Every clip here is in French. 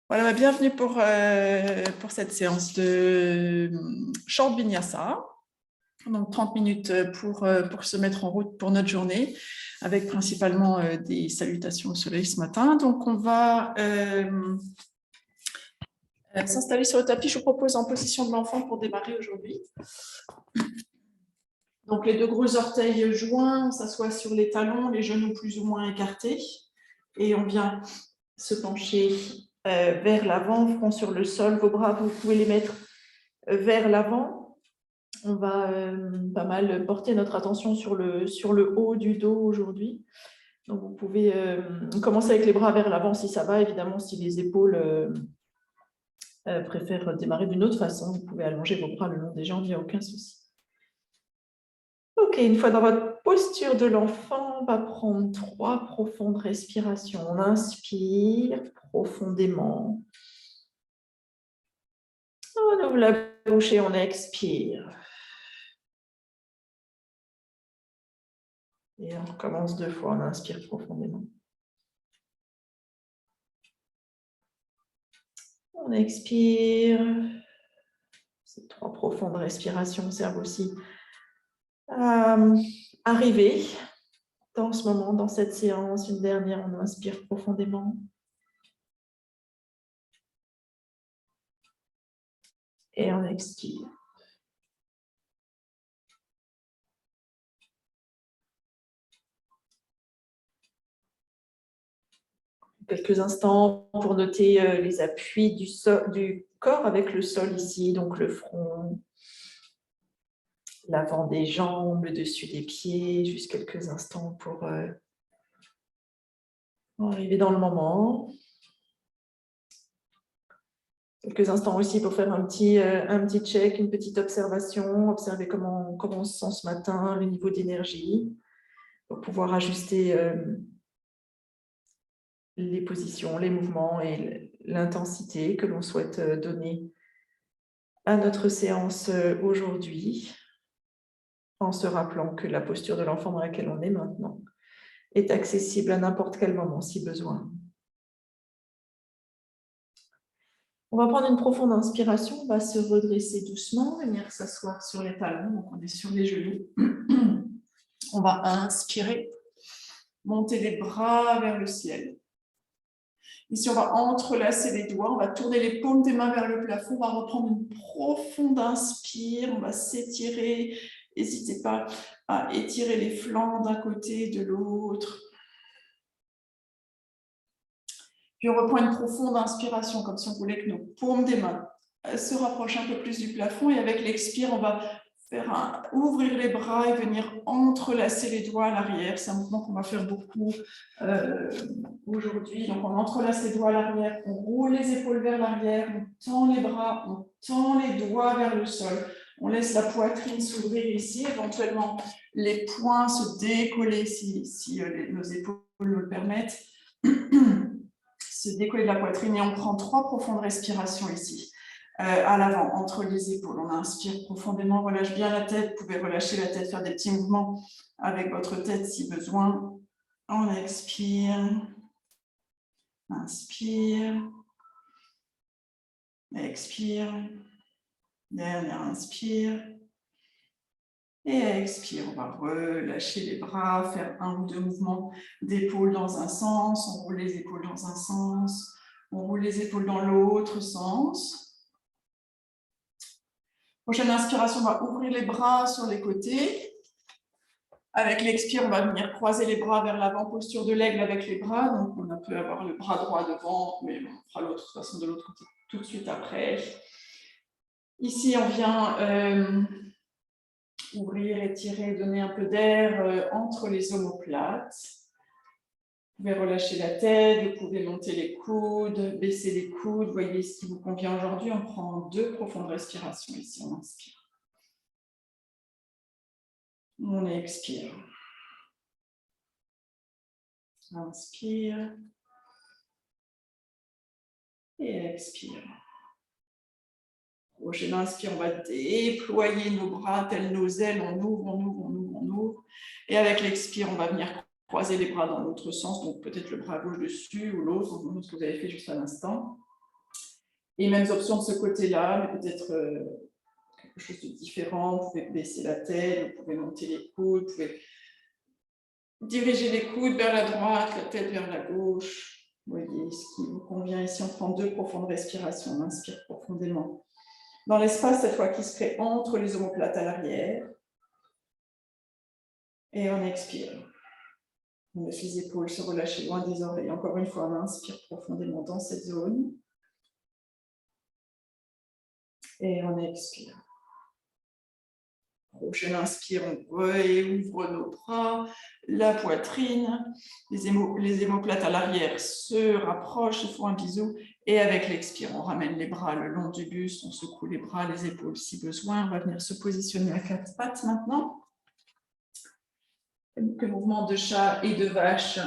Voilà, bienvenue pour cette séance de Short Vinyasa. Donc 30 minutes pour se mettre en route pour notre journée, avec principalement des salutations au soleil ce matin. Donc on va s'installer sur le tapis. Je vous propose en position de l'enfant pour démarrer aujourd'hui. Donc les deux gros orteils joints, on s'assoit sur les talons, les genoux plus ou moins écartés. Et on vient se pencher vers l'avant, front sur le sol. Vos bras, vous pouvez les mettre vers l'avant. On va pas mal porter notre attention sur le haut du dos aujourd'hui. Donc, vous pouvez commencer avec les bras vers l'avant si ça va. Évidemment, si les épaules préfèrent démarrer d'une autre façon, vous pouvez allonger vos bras le long des jambes, il n'y a aucun souci. Ok, une fois dans votre posture de l'enfant, on va prendre 3 profondes respirations. On inspire profondément. On ouvre la bouche et on expire. Et on recommence 2 fois, on inspire profondément. On expire. Ces 3 profondes respirations servent aussi à arriver dans ce moment, dans cette séance. Une dernière, on inspire profondément. Et on expire. Quelques instants pour noter les appuis du corps avec le sol ici, donc le front, l'avant des jambes, le dessus des pieds, juste quelques instants pour arriver dans le moment. Quelques instants aussi pour faire un petit check, une petite observation, observer comment on se sent ce matin, le niveau d'énergie, pour pouvoir ajuster les positions, les mouvements et l'intensité que l'on souhaite donner à notre séance aujourd'hui, en se rappelant que la posture de l'enfant dans laquelle on est maintenant est accessible à n'importe quel moment si besoin. On va prendre une profonde inspiration, on va se redresser doucement, venir s'asseoir sur les talons, donc on est sur les genoux. On va inspirer, monter les bras vers le ciel. Ici, on va entrelacer les doigts, on va tourner les paumes des mains vers le plafond, on va reprendre une profonde inspire, on va s'étirer. N'hésitez pas à étirer les flancs d'un côté, de l'autre. Puis on reprend une profonde inspiration, comme si on voulait que nos paumes des mains se rapprochent un peu plus du plafond. Et avec l'expire, on va ouvrir les bras et venir entrelacer les doigts à l'arrière. C'est un mouvement qu'on va faire beaucoup aujourd'hui. Donc, on entrelace les doigts à l'arrière, on roule les épaules vers l'arrière, on tend les bras, on tend les doigts vers le sol. On laisse la poitrine s'ouvrir ici, éventuellement les poings se décoller si nos épaules le permettent. Se décoller de la poitrine et on prend 3 profondes respirations ici. À l'avant, entre les épaules. On inspire profondément, relâche bien la tête. Vous pouvez relâcher la tête, faire des petits mouvements avec votre tête si besoin. On expire. Inspire. Expire. Dernière inspire. Et expire. On va relâcher les bras, faire 1 ou 2 mouvements d'épaule dans un sens. On roule les épaules dans un sens. On roule les épaules dans l'autre sens. Prochaine inspiration, on va ouvrir les bras sur les côtés. Avec l'expire, on va venir croiser les bras vers l'avant, posture de l'aigle avec les bras. Donc, on peut avoir le bras droit devant, mais on fera l'autre de toute façon de l'autre côté tout de suite après. Ici, on vient ouvrir, étirer, donner un peu d'air entre les omoplates. Vous pouvez relâcher la tête, vous pouvez monter les coudes, baisser les coudes. Voyez ce qui vous convient aujourd'hui. On prend 2 profondes respirations ici. On inspire. On expire. Inspire. Et expire. Prochaine inspire, on va déployer nos bras tels nos ailes. On ouvre, on ouvre, on ouvre, on ouvre. Et avec l'expire, on va venir croiser les bras dans l'autre sens. Donc peut-être le bras gauche dessus ou l'autre, ce que vous avez fait juste à l'instant. Et mêmes options de ce côté-là, mais peut-être quelque chose de différent. Vous pouvez baisser la tête, vous pouvez monter les coudes, vous pouvez diriger les coudes vers la droite, la tête vers la gauche. Vous voyez ce qui vous convient. Ici, on prend 2 profondes respirations. On inspire profondément dans l'espace, cette fois, qui se crée entre les omoplates à l'arrière. Et on expire. On laisse les épaules se relâcher loin des oreilles. Encore une fois, on inspire profondément dans cette zone. Et on expire. Prochaine inspire, on réouvre nos bras, la poitrine, les omoplates à l'arrière se rapprochent, se font un bisou. Et avec l'expire, on ramène les bras le long du buste, on secoue les bras, les épaules si besoin. On va venir se positionner à 4 pattes maintenant. Le mouvement de chat et de vache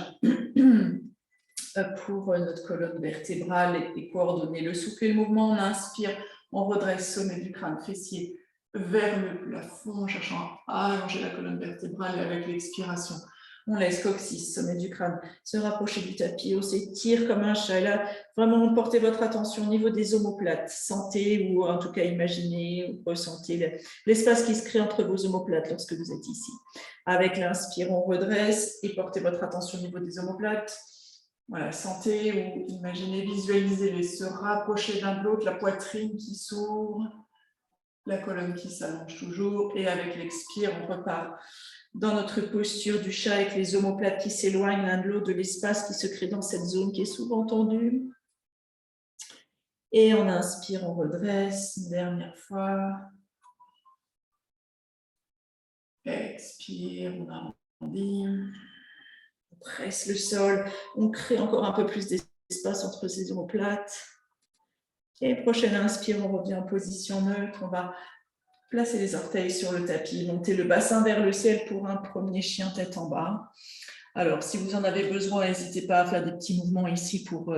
pour notre colonne vertébrale et coordonner le souffle et le mouvement. On inspire, on redresse sommet du crâne fessier vers le plafond, en cherchant à allonger la colonne vertébrale et avec l'expiration, on laisse coccyx, sommet du crâne, se rapprocher du tapis, on s'étire comme un chat. Et là, vraiment, portez votre attention au niveau des omoplates. Sentez ou en tout cas imaginez ou ressentez l'espace qui se crée entre vos omoplates lorsque vous êtes ici. Avec l'inspire, on redresse et portez votre attention au niveau des omoplates. Voilà, sentez ou imaginez, visualisez-les se rapprocher l'un de l'autre, la poitrine qui s'ouvre, la colonne qui s'allonge toujours, et avec l'expire, on repart dans notre posture du chat avec les omoplates qui s'éloignent l'un de l'autre de l'espace qui se crée dans cette zone qui est souvent tendue. Et on inspire, on redresse, une dernière fois. Expire, on arrondit. On presse le sol, on crée encore un peu plus d'espace entre ces omoplates. Et prochaine inspire, on revient en position neutre, on va placer les orteils sur le tapis, monter le bassin vers le ciel pour un premier chien tête en bas. Alors, si vous en avez besoin, n'hésitez pas à faire des petits mouvements ici pour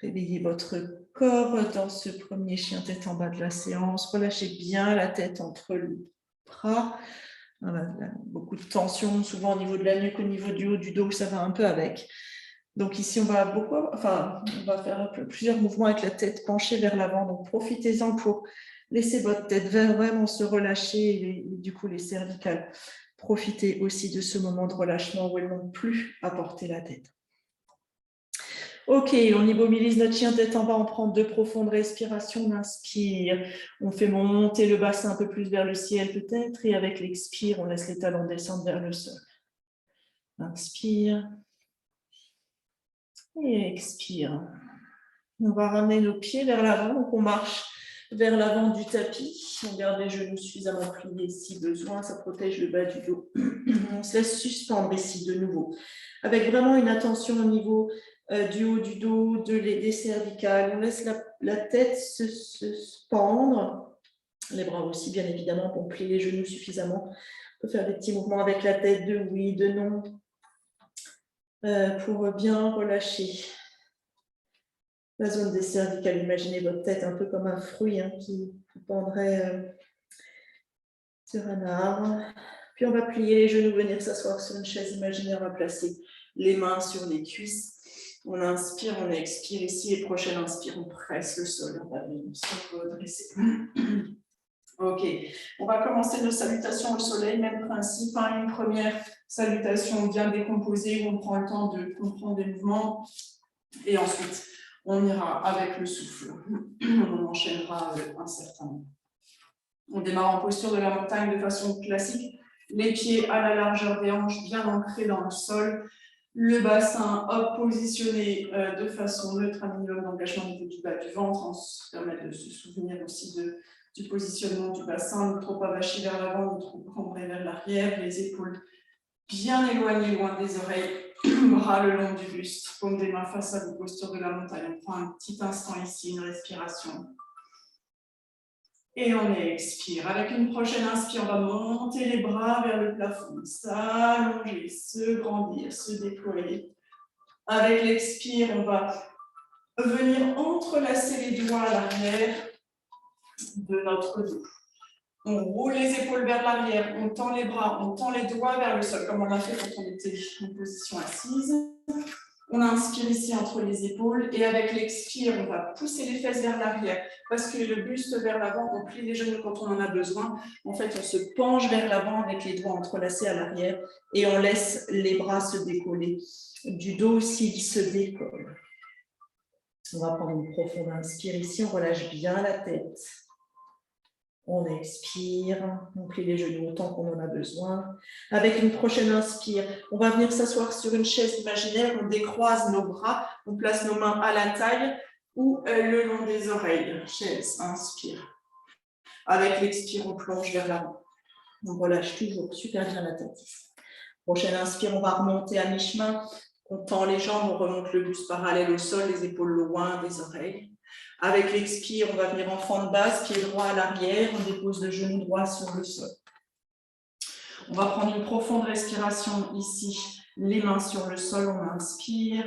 réveiller votre corps dans ce premier chien tête en bas de la séance. Relâchez bien la tête entre les bras. Voilà, beaucoup de tension, souvent au niveau de la nuque, au niveau du haut du dos, ça va un peu avec. Donc ici, on va faire plusieurs mouvements avec la tête penchée vers l'avant. Donc profitez-en pour laisser votre tête vraiment se relâcher et du coup les cervicales. Profitez aussi de ce moment de relâchement où elles n'ont plus à porter la tête. Ok, on immobilise notre chien tête en bas, on prend 2 profondes respirations, on inspire, on fait monter le bassin un peu plus vers le ciel peut-être, et avec l'expire, on laisse les talons descendre vers le sol. Inspire. Et expire. On va ramener nos pieds vers l'avant, donc on marche vers l'avant du tapis. On garde les genoux suffisamment pliés si besoin, ça protège le bas du dos. On se laisse suspendre ici de nouveau, avec vraiment une attention au niveau du haut du dos, des cervicales. On laisse la tête se pendre, les bras aussi bien évidemment, pour plier les genoux suffisamment. On peut faire des petits mouvements avec la tête de oui, de non, pour bien relâcher la zone des cervicales. Imaginez votre tête un peu comme un fruit qui pendrait sur un arbre. Puis on va plier les genoux, venir s'asseoir sur une chaise imaginaire. On va placer les mains sur les cuisses. On inspire, on expire ici. Et prochaine inspire, on presse le sol. On va venir se redresser. Ok, on va commencer nos salutations au soleil, même principe. Une première salutation bien décomposée où on prend le temps de comprendre des mouvements. Et ensuite, on ira avec le souffle. On enchaînera un certain nombre. On démarre en posture de la montagne de façon classique. Les pieds à la largeur des hanches, bien ancrés dans le sol. Le bassin positionné de façon neutre, un minimum d'engagement au niveau du bas du ventre. On se permet de se souvenir aussi du positionnement du bassin, ne trop avachi vers l'avant, ne trop cambré vers l'arrière. Les épaules bien éloignées, loin des oreilles. Bras le long du buste, paume des mains face à vos postures de la montagne. On prend un petit instant ici, une respiration. Et on expire. Avec une prochaine inspire, on va monter les bras vers le plafond, s'allonger, se grandir, se déployer. Avec l'expire, on va venir entrelacer les doigts à l'arrière de notre dos. On roule les épaules vers l'arrière, on tend les bras, on tend les doigts vers le sol, comme on l'a fait quand on était en position assise. On inspire ici entre les épaules et avec l'expire, on va pousser les fesses vers l'arrière, basculer le buste vers l'avant, on plie les genoux quand on en a besoin. En fait, on se penche vers l'avant avec les doigts entrelacés à l'arrière et on laisse les bras se décoller. Du dos s'il se décolle. On va prendre une profonde inspire ici, on relâche bien la tête. On expire, on plie les genoux autant qu'on en a besoin. Avec une prochaine inspire, on va venir s'asseoir sur une chaise imaginaire, on décroise nos bras, on place nos mains à la taille ou le long des oreilles. Chaise, inspire. Avec l'expire, on plonge vers l'avant. On relâche toujours super bien la tête. Prochaine inspire, on va remonter à mi-chemin. On tend les jambes, on remonte le buste parallèle au sol, les épaules loin des oreilles. Avec l'expire, on va venir en fente basse, pied droit à l'arrière, on dépose le genou droit sur le sol. On va prendre une profonde respiration ici, les mains sur le sol, on inspire,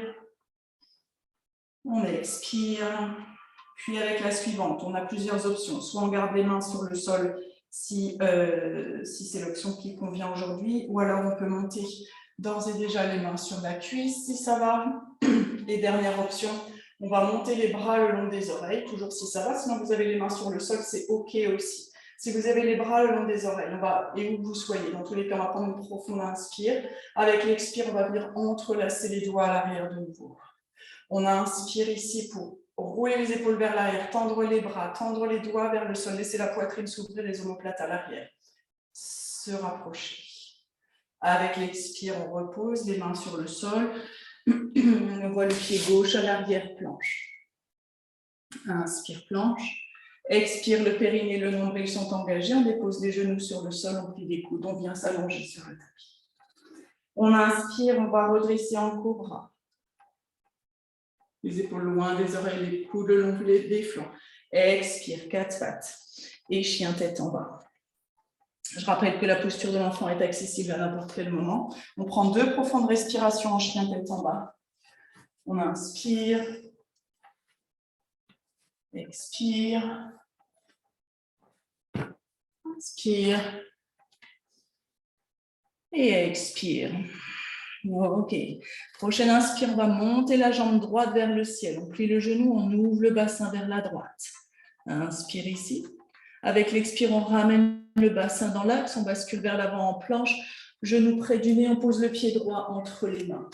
on expire, puis avec la suivante, on a plusieurs options, soit on garde les mains sur le sol si c'est l'option qui convient aujourd'hui, ou alors on peut monter d'ores et déjà les mains sur la cuisse si ça va. Et dernière option, on va monter les bras le long des oreilles, toujours si ça va. Sinon, vous avez les mains sur le sol, c'est OK aussi. Si vous avez les bras le long des oreilles, et où vous soyez, dans tous les cas, on va prendre une profonde inspire. Avec l'expire, on va venir entrelacer les doigts à l'arrière de nouveau. On inspire ici pour rouler les épaules vers l'arrière, tendre les bras, tendre les doigts vers le sol, laisser la poitrine s'ouvrir, les omoplates à l'arrière. Se rapprocher. Avec l'expire, on repose les mains sur le sol. On voit le pied gauche à l'arrière, planche. Inspire, planche. Expire, le périnée et le nombril sont engagés. On dépose les genoux sur le sol, on plie les coudes, on vient s'allonger sur le tapis. On inspire, on va redresser en cobra. Les épaules loin des oreilles, les coudes le long des flancs. Expire, quatre pattes. Et chien tête en bas. Je rappelle que la posture de l'enfant est accessible à n'importe quel moment. On prend 2 profondes respirations en chien tête en bas. On inspire, expire, inspire et expire. OK. Prochaine inspire, on va monter la jambe droite vers le ciel. On plie le genou, on ouvre le bassin vers la droite. Inspire ici. Avec l'expire, on ramène le bassin dans l'axe, on bascule vers l'avant en planche, genou près du nez, on pose le pied droit entre les mains.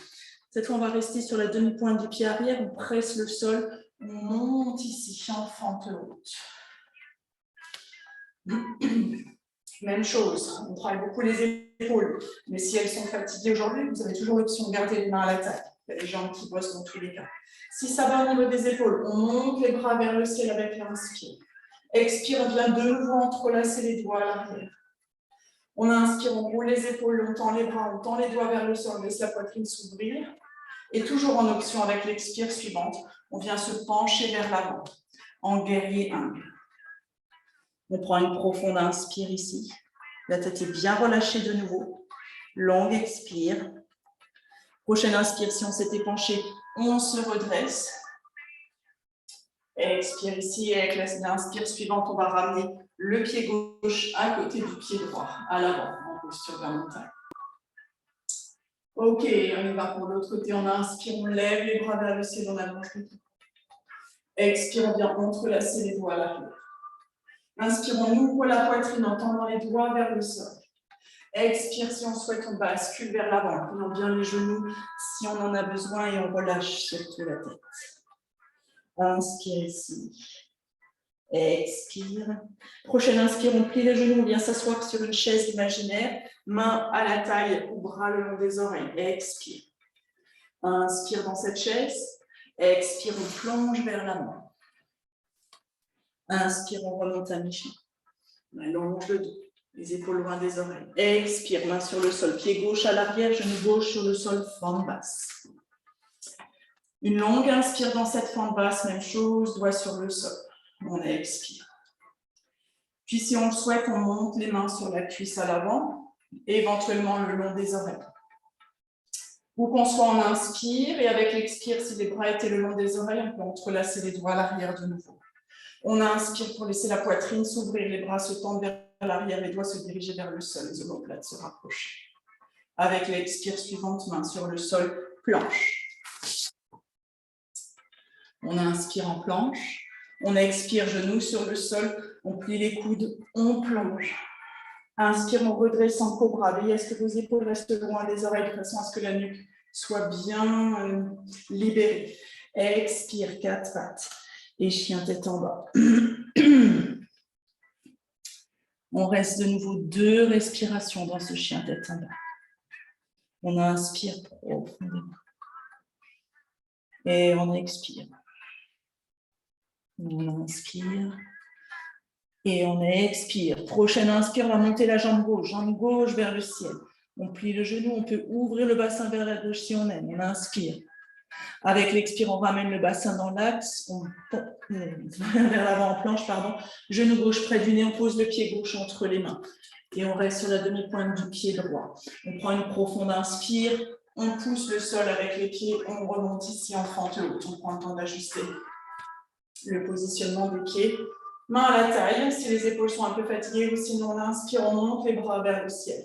Cette fois, on va rester sur la demi-pointe du pied arrière, on presse le sol, on monte ici en fente haute. Même chose, on travaille beaucoup les épaules, mais si elles sont fatiguées aujourd'hui, vous avez toujours l'option de garder les mains à la taille. Il y a les jambes qui bossent dans tous les cas. Si ça va au niveau des épaules, on monte les bras vers le ciel avec l'inspire. Expire, on vient de nouveau entrelacer les doigts à l'arrière. On inspire, on roule les épaules, on tend les bras, on tend les doigts vers le sol, on laisse la poitrine s'ouvrir. Et toujours en option avec l'expire suivante, on vient se pencher vers l'avant, en guerrier 1. On prend une profonde inspire ici. La tête est bien relâchée de nouveau. Longue expire. Prochaine inspire, si on s'était penché, on se redresse. Expire ici, et avec l'inspire suivante, on va ramener le pied gauche à côté du pied droit, à l'avant, en posture verticale. OK, on y va pour l'autre côté. On inspire, on lève les bras vers le ciel, on allonge le dos. Expire, on vient entrelacer les doigts à l'arrière. Inspire, on ouvre la poitrine en tendant les doigts vers le sol. Expire, si on souhaite, on bascule vers l'avant, prenons bien les genoux si on en a besoin et on relâche surtout la tête. Inspire ici. Expire. Prochaine inspire, on plie les genoux, on vient s'asseoir sur une chaise imaginaire, main à la taille ou bras le long des oreilles. Expire. Inspire dans cette chaise. Expire, on plonge vers l'avant. Inspire, on remonte à mi-chemin. On allonge le dos, les épaules loin des oreilles. Expire, main sur le sol, pied gauche à l'arrière, genou gauche sur le sol, fente basse. Une longue inspire dans cette fente basse, même chose, doigt sur le sol. On expire. Puis si on le souhaite, on monte les mains sur la cuisse à l'avant, et éventuellement le long des oreilles. Ou qu'on soit en inspire, et avec l'expire, si les bras étaient le long des oreilles, on peut entrelacer les doigts à l'arrière de nouveau. On inspire pour laisser la poitrine s'ouvrir, les bras se tendent vers l'arrière, les doigts se diriger vers le sol, les omoplates se rapprocher. Avec l'expire suivante, main sur le sol, planche. On inspire en planche. On expire, genoux sur le sol. On plie les coudes, on plonge. Inspire, on redresse en cobra. Veillez à ce que vos épaules restent loin des oreilles de façon à ce que la nuque soit bien libérée. Expire, 4 pattes. Et chien tête en bas. On reste de nouveau 2 respirations dans ce chien tête en bas. On inspire profondément. Et on expire. On inspire. Et on expire. Prochaine inspire, on va monter la jambe gauche vers le ciel. On plie le genou, on peut ouvrir le bassin vers la gauche si on aime. On inspire. Avec l'expire, on ramène le bassin dans l'axe, on vers l'avant en planche, pardon. Genou gauche près du nez, on pose le pied gauche entre les mains. Et on reste sur la demi-pointe du pied droit. On prend une profonde inspire, on pousse le sol avec les pieds, on remonte ici en fente haute. On prend le temps d'ajuster le positionnement des pieds. Main à la taille, si les épaules sont un peu fatiguées, ou sinon on inspire, on monte les bras vers le ciel.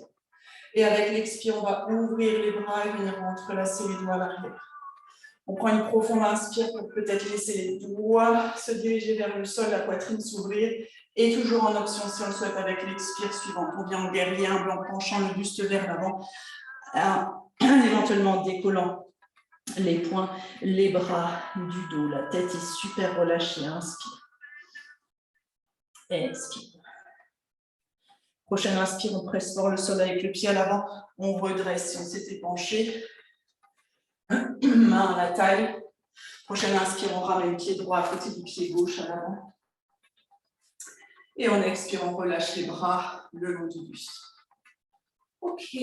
Et avec l'expire, on va ouvrir les bras et venir entrelacer les doigts à l'arrière. On prend une profonde inspire pour peut-être laisser les doigts se diriger vers le sol, la poitrine s'ouvrir. Et toujours en option, si on le souhaite, avec l'expire suivante. On vient en guerrier, humble en penchant le buste vers l'avant, éventuellement décollant les poings, les bras du dos. La tête est super relâchée. Inspire. Expire. Prochaine inspire, on presse fort le sol avec le pied à l'avant. On redresse si on s'était penché. Main à la taille. Prochaine inspire, on ramène le pied droit à côté du pied gauche à l'avant. Et on expire, on relâche les bras le long du buste. Ok.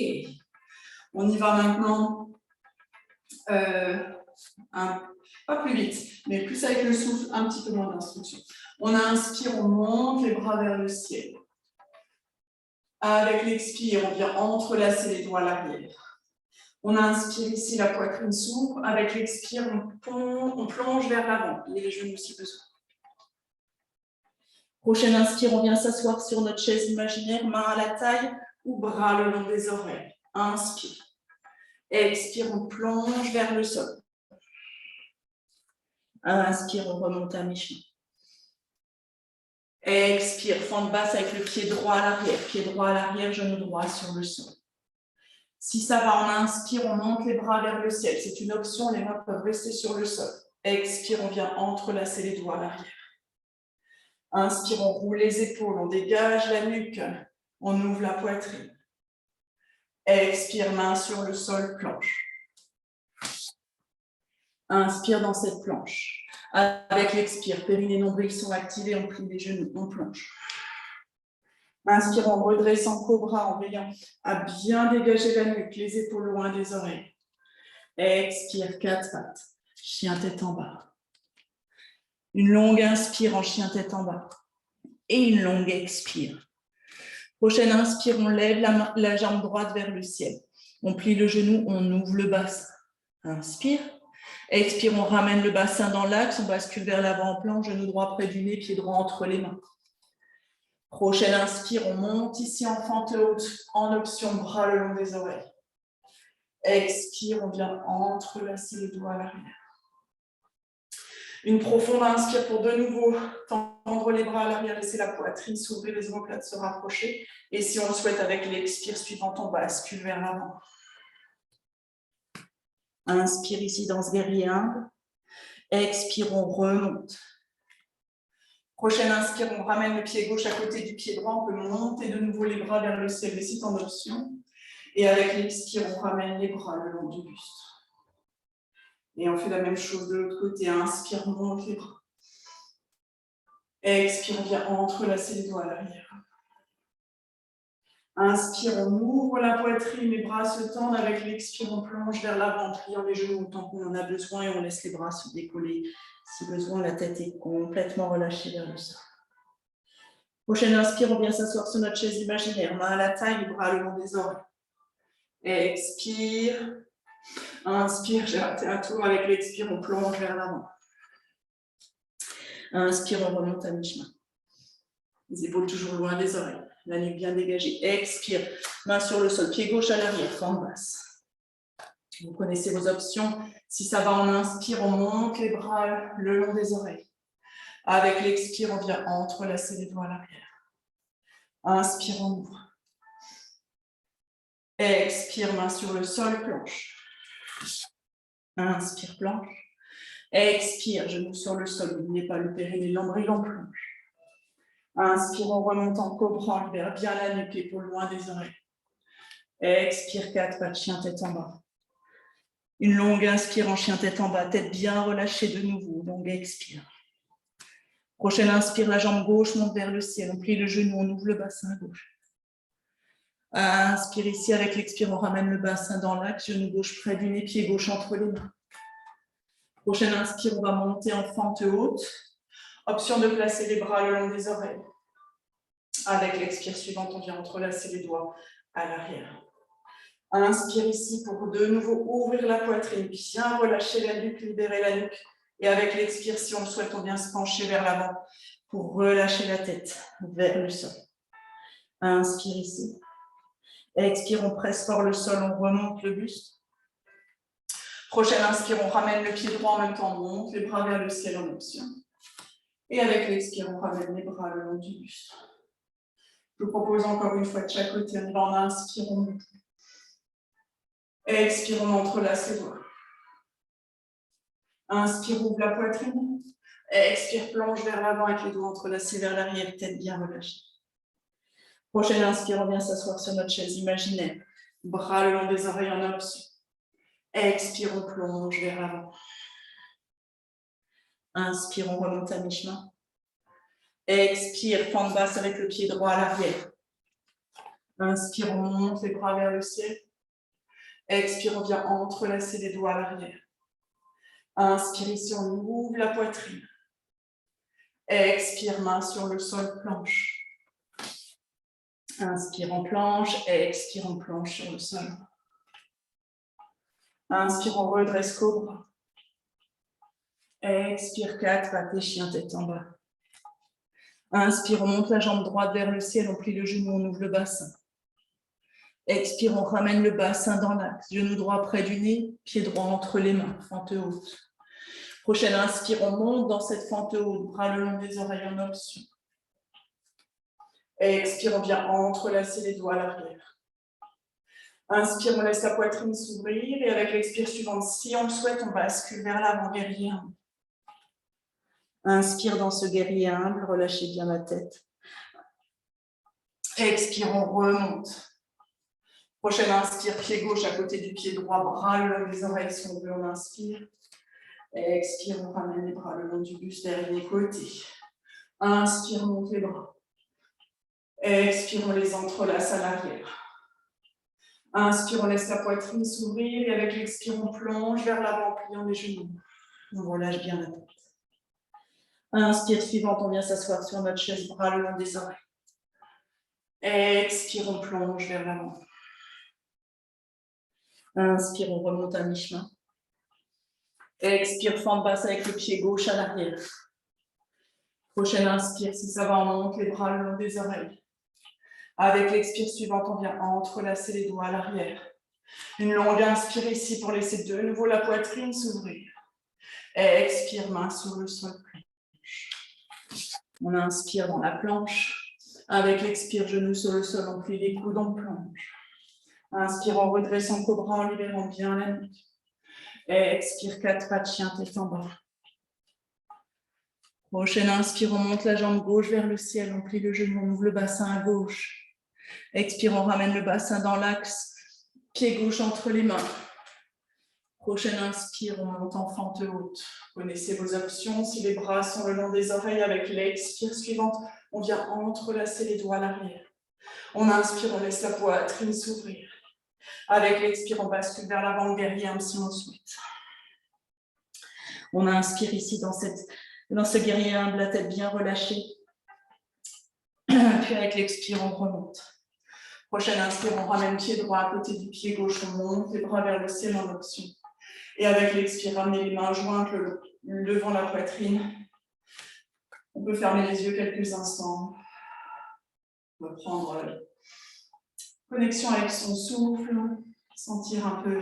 On y va maintenant. Pas plus vite, mais plus avec le souffle, un petit peu moins d'instruction. On inspire, on monte les bras vers le ciel. Avec l'expire, on vient entrelacer les doigts à l'arrière. On inspire ici, la poitrine s'ouvre. Avec l'expire, on plonge vers l'avant, les genoux si besoin. Prochaine inspire, on vient s'asseoir sur notre chaise imaginaire, main à la taille ou bras le long des oreilles. Inspire. Expire, on plonge vers le sol. Inspire, on remonte à mi-chemin. Expire, fente basse avec le pied droit à l'arrière. Pied droit à l'arrière, genou droit sur le sol. Si ça va, on inspire, on monte les bras vers le ciel. C'est une option, les mains peuvent rester sur le sol. Expire, on vient entrelacer les doigts à l'arrière. Inspire, on roule les épaules, on dégage la nuque, on ouvre la poitrine. Expire, main sur le sol, planche. Inspire dans cette planche. Avec l'expire, périnée et nombril sont activés, on plie les genoux, on plonge. Inspire, on redresse en cobra en veillant à bien dégager la nuque, les épaules loin des oreilles. Expire, 4 pattes. Chien tête en bas. Une longue inspire en chien tête en bas. Et une longue expire. Prochaine inspire, on lève la jambe droite vers le ciel. On plie le genou, on ouvre le bassin. Inspire. Expire, on ramène le bassin dans l'axe, on bascule vers l'avant en plan, genou droit près du nez, pied droit entre les mains. Prochaine inspire, on monte ici en fente haute, en option bras le long des oreilles. Expire, on vient entrelacer les doigts à l'arrière. Une profonde inspire pour de nouveau tendre les bras à l'arrière, laisser la poitrine s'ouvrir, les omoplates se rapprocher. Et si on le souhaite, avec l'expire suivante, on bascule vers l'avant. Inspire ici dans ce guerrier humble. Expire, on remonte. Prochaine inspire, on ramène le pied gauche à côté du pied droit. On peut monter de nouveau les bras vers le ciel, mais c'est en option. Et avec l'expire, on ramène les bras le long du buste. Et on fait la même chose de l'autre côté. Inspire, on monte les bras. Expire, on vient entrelacer les doigts à l'arrière. Inspire, on ouvre la poitrine, les bras se tendent. Avec l'expire, on plonge vers l'avant, pliant les genoux autant qu'on en a besoin et on laisse les bras se décoller. Si besoin, la tête est complètement relâchée vers le sol. Prochaine inspire, on vient s'asseoir sur notre chaise imaginaire. Main à la taille, les bras le long des oreilles. Expire. Inspire, j'ai raté un tour. Avec l'expire, on plonge vers l'avant. Inspire, on remonte à mi-chemin. Les épaules toujours loin des oreilles. La nuque bien dégagée. Expire, main sur le sol, pied gauche à l'arrière, fente basse. Vous connaissez vos options. Si ça va, on inspire, on monte les bras le long des oreilles. Avec l'expire, on vient entrelacer les doigts à l'arrière. Inspire, on ouvre. Expire, main sur le sol, planche. Inspire, planche. Expire, genou sur le sol. N'oubliez pas le périnée, l'ombril en planche. Inspire, on remonte en cobra, on libère bien la nuque, épaule loin des oreilles. Expire, 4 pas de chien, tête en bas. Une longue inspire en chien, tête en bas, tête bien relâchée de nouveau. Longue expire. Prochaine inspire, la jambe gauche monte vers le ciel. On plie le genou, on ouvre le bassin gauche. Inspire ici, avec l'expire, on ramène le bassin dans l'axe, genou gauche près du nez, pied gauche entre les mains. Prochaine inspire, on va monter en fente haute. Option de placer les bras le long des oreilles. Avec l'expire suivante, on vient entrelacer les doigts à l'arrière. Inspire ici pour de nouveau ouvrir la poitrine, bien relâcher la nuque, libérer la nuque. Et avec l'expire, si on le souhaite, on vient se pencher vers l'avant pour relâcher la tête vers le sol. Inspire ici. Expire, on presse fort le sol, on remonte le buste. Prochaine inspire, on ramène le pied droit en même temps, on monte les bras vers le ciel en option. Et avec l'expire, on ramène les bras le long du buste. Je vous propose encore une fois de chaque côté, on va en inspire, on monte. Expire, on entrelace les doigts. Inspire, ouvre la poitrine. Expire, plonge vers l'avant avec les doigts entrelacés vers l'arrière, tête bien relâchée. Prochaine inspire, on vient s'asseoir sur notre chaise imaginaire. Bras le long des oreilles en option. Expire, on plonge vers l'avant. Inspire, on remonte à mi-chemin. Expire, fente basse avec le pied droit à l'arrière. Inspire, on monte les bras vers le ciel. Expire, on vient entrelacer les doigts à l'arrière. Inspire ici, on ouvre la poitrine. Expire, main sur le sol, planche. Inspire en planche, expire en planche sur le sol. Inspire, on redresse cobra. Expire, 4 pattes et chien, tête en bas. Inspire, on monte la jambe droite vers le ciel, on plie le genou, on ouvre le bassin. Expire, on ramène le bassin dans l'axe. Genou droit près du nez, pied droit entre les mains, fente haute. Prochaine inspire, on monte dans cette fente haute, bras le long des oreilles en option. Expire, on vient entrelacer les doigts à l'arrière. Inspire, on laisse la poitrine s'ouvrir et avec l'expire suivante, si on le souhaite, on bascule vers l'avant, guerrier humble. Inspire dans ce guerrier humble, relâchez bien la tête. Expire, on remonte. Prochaine inspire, pied gauche à côté du pied droit, bras le long des oreilles si on veut, on inspire. Expire, on ramène les bras le long du buste, dernier côté. Inspire, monte les bras. Expire, on les entrelace à l'arrière. Inspire, on laisse la poitrine s'ouvrir et avec l'expire, on plonge vers l'avant, pliant les genoux. On relâche bien la tête. Inspire, suivante, on vient s'asseoir sur notre chaise, bras le long des oreilles. Expire, on plonge vers l'avant. Inspire, on remonte à mi-chemin. Expire, fente basse avec le pied gauche à l'arrière. Prochaine inspire, si ça va, on monte les bras le long des oreilles. Avec l'expire suivante, on vient entrelacer les doigts à l'arrière. Une longue inspire ici pour laisser de nouveau la poitrine s'ouvrir. Expire, main sur le sol. On inspire dans la planche. Avec l'expire, genou sur le sol, on plie les coudes, on plonge. Inspire en redressant cobra, en libérant bien la nuque. Expire, 4 pas de chien, tête en bas. Prochaine inspire, on monte la jambe gauche vers le ciel, on plie le genou, on ouvre le bassin à gauche. Expire, on ramène le bassin dans l'axe, pied gauche entre les mains. Prochaine inspire, on monte en fente haute. Connaissez vos options, si les bras sont le long des oreilles, avec l'expire suivante, on vient entrelacer les doigts à l'arrière. On inspire, on laisse la poitrine s'ouvrir. Avec l'expire, on bascule vers l'avant, guerrier, si on le souhaite. On inspire ici dans ce guerrier humble, la tête bien relâchée. Puis avec l'expire, on remonte. Prochaine inspire, on ramène pied droit à côté du pied gauche, on monte les bras vers le ciel en option. Et avec l'expire, ramenez les mains jointes devant la poitrine. On peut fermer les yeux quelques instants. On va prendre connexion avec son souffle, sentir un peu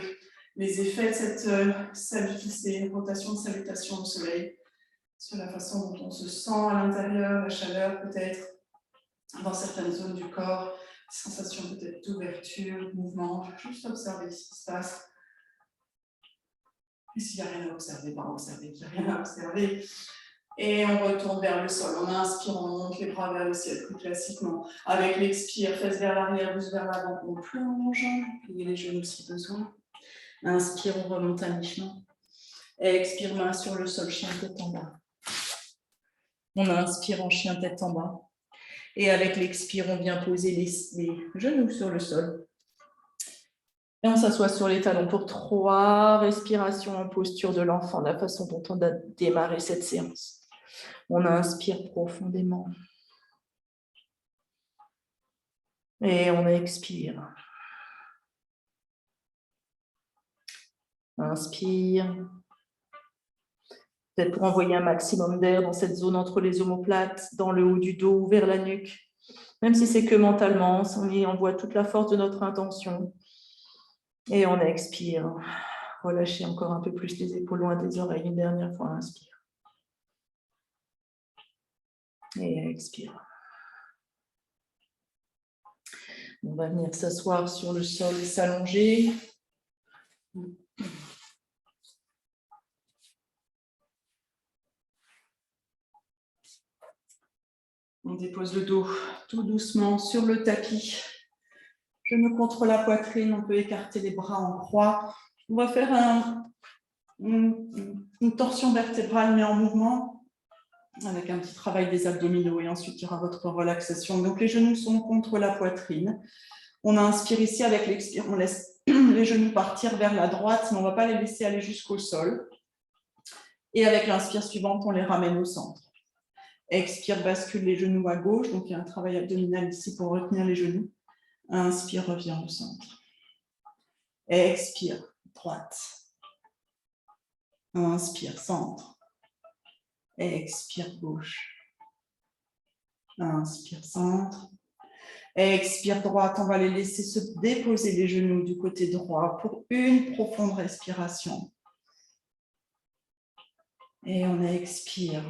les effets de ces rotations de salutation au soleil, sur la façon dont on se sent à l'intérieur, la chaleur peut-être, dans certaines zones du corps, sensations peut-être d'ouverture, de mouvement, juste observer ce qui se passe. Et s'il n'y a rien à observer, ben observer qu'il n'y a rien à observer. Et on retourne vers le sol. On inspire, on monte les bras vers le ciel, plus classiquement. Avec l'expire, fesses vers l'arrière, bouche vers l'avant, on plonge, pliez les genoux si besoin. Inspire, on remonte à mi-chemin. Expire, main sur le sol, chien tête en bas. On inspire en chien tête en bas. Et avec l'expire, on vient poser les genoux sur le sol. Et on s'assoit sur les talons pour 3 respirations en posture de l'enfant, la façon dont on a démarré cette séance. On inspire profondément. Et on expire. Inspire. Peut-être pour envoyer un maximum d'air dans cette zone entre les omoplates, dans le haut du dos, vers la nuque. Même si c'est que mentalement, on y envoie toute la force de notre intention. Et on expire. Relâchez encore un peu plus les épaules loin des oreilles. Une dernière fois, inspire. Et expire. On va venir s'asseoir sur le sol et s'allonger. On dépose le dos tout doucement sur le tapis. Genoux contre la poitrine, on peut écarter les bras en croix. On va faire une torsion vertébrale mais en mouvement, avec un petit travail des abdominaux et ensuite il y aura votre relaxation. Donc les genoux sont contre la poitrine. On inspire ici avec l'expire, on laisse les genoux partir vers la droite, mais on ne va pas les laisser aller jusqu'au sol. Et avec l'inspire suivante, on les ramène au centre. Expire, bascule les genoux à gauche, donc il y a un travail abdominal ici pour retenir les genoux. Inspire, reviens au centre. Expire, droite. Inspire, centre. Expire, gauche. Inspire, centre. Expire, droite. On va les laisser se déposer les genoux du côté droit pour une profonde respiration. Et on expire.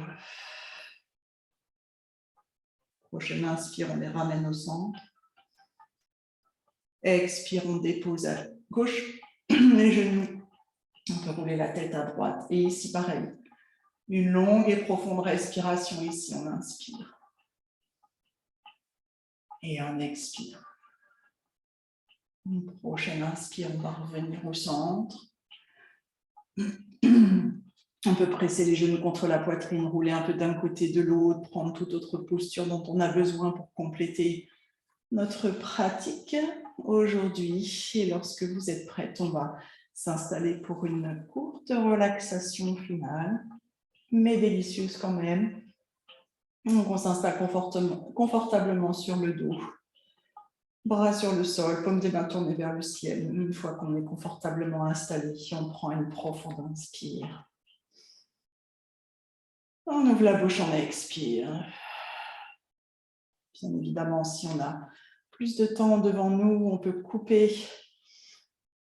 Prochaine inspire, on les ramène au centre. Expire, on dépose à gauche les genoux. On peut rouler la tête à droite. Et ici, pareil. Une longue et profonde respiration. Ici, on inspire. Et on expire. Une prochaine inspire, on va revenir au centre. On peut presser les genoux contre la poitrine, rouler un peu d'un côté de l'autre, prendre toute autre posture dont on a besoin pour compléter notre pratique aujourd'hui. Et lorsque vous êtes prête, on va s'installer pour une courte relaxation finale, mais délicieuse quand même. Donc on s'installe confortablement sur le dos. Bras sur le sol, paume des mains tournées vers le ciel. Une fois qu'on est confortablement installé, on prend une profonde inspire. On ouvre la bouche, on expire. Bien évidemment, si on a plus de temps devant nous, on peut couper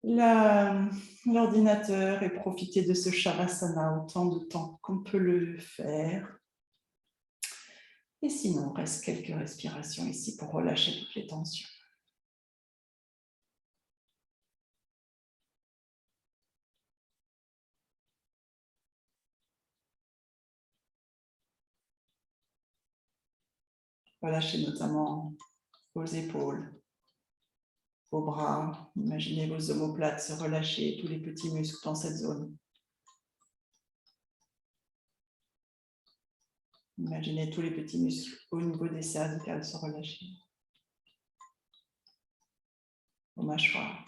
l'ordinateur et profiter de ce Shavasana autant de temps qu'on peut le faire. Et sinon, il reste quelques respirations ici pour relâcher toutes les tensions. Relâchez notamment vos épaules, vos bras. Imaginez vos omoplates se relâcher, tous les petits muscles dans cette zone. Imaginez tous les petits muscles au niveau des cervicales se relâcher. Vos mâchoires.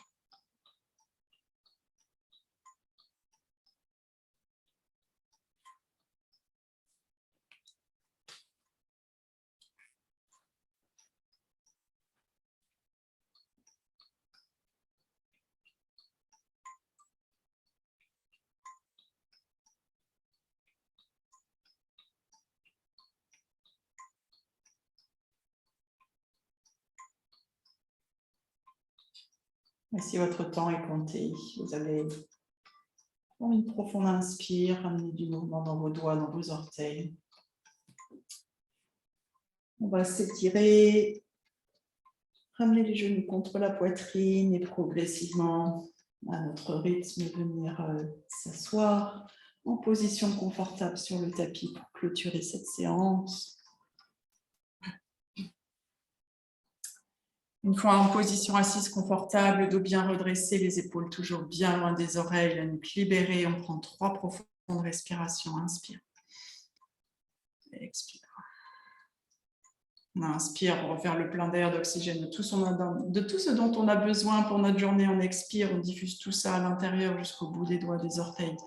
Et si votre temps est compté, vous allez prendre une profonde inspire, ramener du mouvement dans vos doigts, dans vos orteils. On va s'étirer, ramener les genoux contre la poitrine et progressivement, à notre rythme, venir s'asseoir en position confortable sur le tapis pour clôturer cette séance. Une fois en position assise confortable, dos bien redressé, les épaules toujours bien loin des oreilles, la nuque libérée, on prend 3 profondes respirations. Inspire. Expire. On inspire pour refaire le plein d'air, d'oxygène, de tout ce dont on a besoin pour notre journée. On expire, on diffuse tout ça à l'intérieur jusqu'au bout des doigts, des orteils,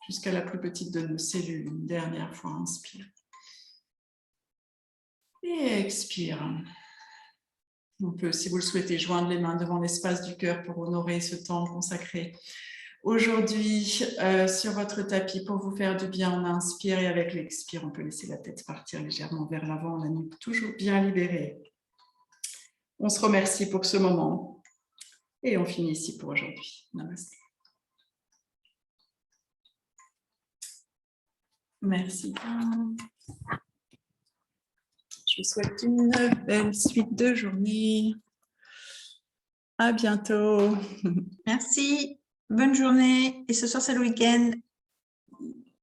jusqu'à la plus petite de nos cellules. Une dernière fois, inspire. Et expire. On peut, si vous le souhaitez, joindre les mains devant l'espace du cœur pour honorer ce temps consacré aujourd'hui sur votre tapis pour vous faire du bien. On inspire et avec l'expire, on peut laisser la tête partir légèrement vers l'avant, la nuque toujours bien libérée. On se remercie pour ce moment et on finit ici pour aujourd'hui. Namaste. Merci. Je vous souhaite une belle suite de journée. À bientôt. Merci. Bonne journée. Et ce soir, c'est le week-end.